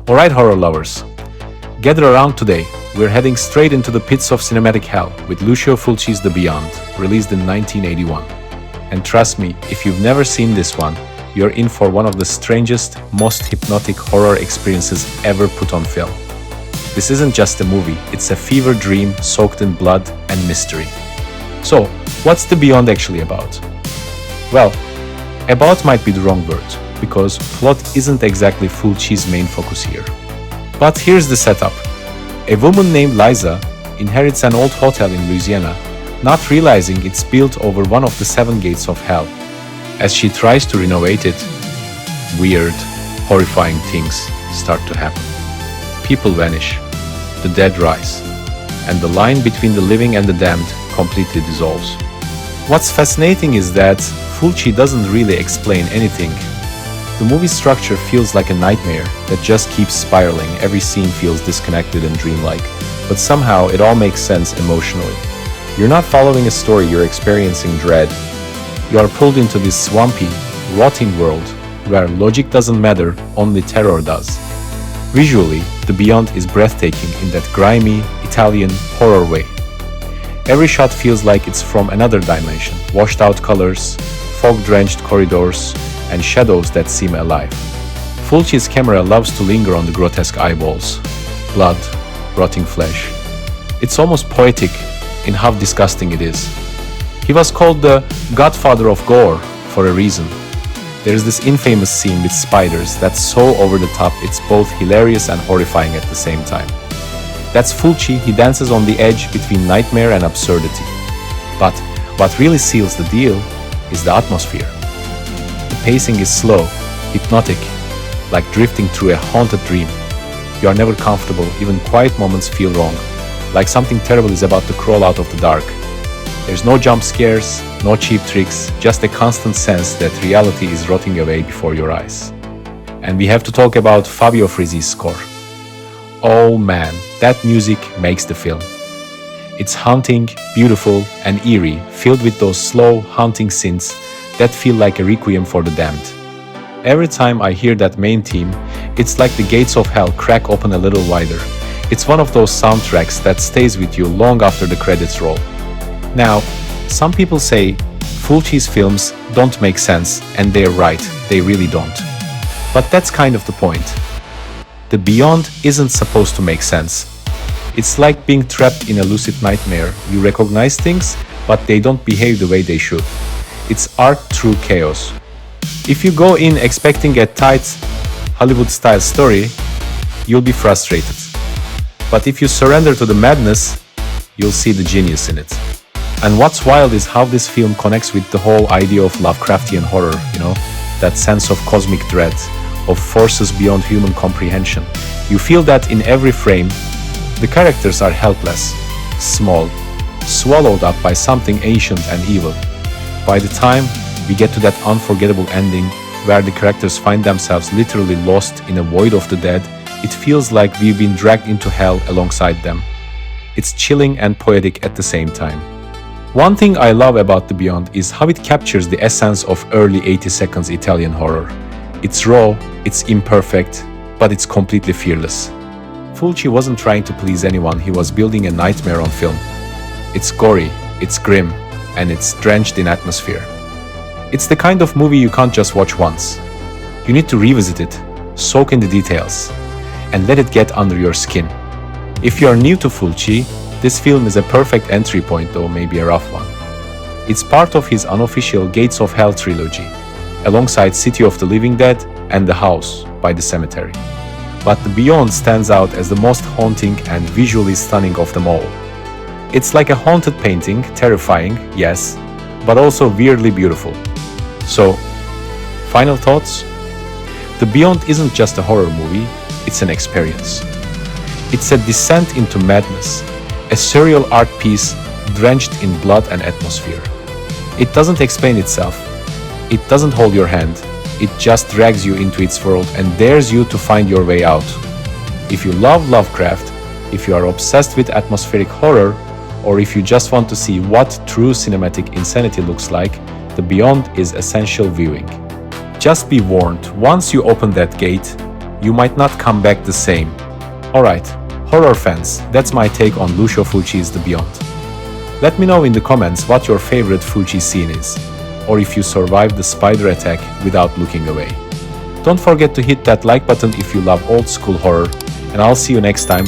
Alright, horror lovers, gather around today. We're heading straight into the pits of cinematic hell with Lucio Fulci's The Beyond, released in 1981. And trust me, if you've never seen this one, you're in for one of the strangest, most hypnotic horror experiences ever put on film. This isn't just a movie, it's a fever dream soaked in blood and mystery. So, what's The Beyond actually about? Well, about might be the wrong word, because plot isn't exactly Fulci's main focus here. But here's the setup. A woman named Liza inherits an old hotel in Louisiana, not realizing it's built over one of the 7 gates of hell. As she tries to renovate it, weird, horrifying things start to happen. People vanish, the dead rise, and the line between the living and the damned completely dissolves. What's fascinating is that Fulci doesn't really explain anything. The movie structure feels like a nightmare that just keeps spiraling. Every scene feels disconnected and dreamlike, but somehow it all makes sense emotionally. You're not following a story, you're experiencing dread. You are pulled into this swampy, rotting world where logic doesn't matter, only terror does. Visually, The Beyond is breathtaking in that grimy, Italian horror way. Every shot feels like it's from another dimension, washed out colors, fog-drenched corridors, and shadows that seem alive. Fulci's camera loves to linger on the grotesque eyeballs, blood, rotting flesh. It's almost poetic in how disgusting it is. He was called the Godfather of Gore for a reason. There's this infamous scene with spiders that's so over the top it's both hilarious and horrifying at the same time. That's Fulci. He dances on the edge between nightmare and absurdity. But what really seals the deal is the atmosphere. The pacing is slow, hypnotic, like drifting through a haunted dream. You are never comfortable, even quiet moments feel wrong, like something terrible is about to crawl out of the dark. There's no jump scares, no cheap tricks, just a constant sense that reality is rotting away before your eyes. And we have to talk about Fabio Frizzi's score. Oh man, that music makes the film. It's haunting, beautiful, and eerie, filled with those slow, haunting synths that feel like a requiem for the damned. Every time I hear that main theme, it's like the gates of hell crack open a little wider. It's one of those soundtracks that stays with you long after the credits roll. Now, some people say Fulci's films don't make sense, and they're right, they really don't. But that's kind of the point. The Beyond isn't supposed to make sense. It's like being trapped in a lucid nightmare. You recognize things, but they don't behave the way they should. It's art through chaos. If you go in expecting a tight, Hollywood-style story, you'll be frustrated. But if you surrender to the madness, you'll see the genius in it. And what's wild is how this film connects with the whole idea of Lovecraftian horror, that sense of cosmic dread, of forces beyond human comprehension. You feel that in every frame. The characters are helpless, small, swallowed up by something ancient and evil. By the time we get to that unforgettable ending, where the characters find themselves literally lost in a void of the dead, it feels like we've been dragged into hell alongside them. It's chilling and poetic at the same time. One thing I love about The Beyond is how it captures the essence of early 80s Italian horror. It's raw, it's imperfect, but it's completely fearless. Fulci wasn't trying to please anyone, he was building a nightmare on film. It's gory, it's grim, and it's drenched in atmosphere. It's the kind of movie you can't just watch once. You need to revisit it, soak in the details, and let it get under your skin. If you are new to Fulci, this film is a perfect entry point, though maybe a rough one. It's part of his unofficial Gates of Hell trilogy, alongside City of the Living Dead and The House by the Cemetery. But The Beyond stands out as the most haunting and visually stunning of them all. It's like a haunted painting, terrifying, yes, but also weirdly beautiful. So, final thoughts? The Beyond isn't just a horror movie, it's an experience. It's a descent into madness, a surreal art piece drenched in blood and atmosphere. It doesn't explain itself, it doesn't hold your hand, it just drags you into its world and dares you to find your way out. If you love Lovecraft, if you are obsessed with atmospheric horror, or if you just want to see what true cinematic insanity looks like, The Beyond is essential viewing. Just be warned, once you open that gate, you might not come back the same. Alright, horror fans, that's my take on Lucio Fulci's The Beyond. Let me know in the comments what your favorite Fulci scene is, or if you survived the spider attack without looking away. Don't forget to hit that like button if you love old school horror, and I'll see you next time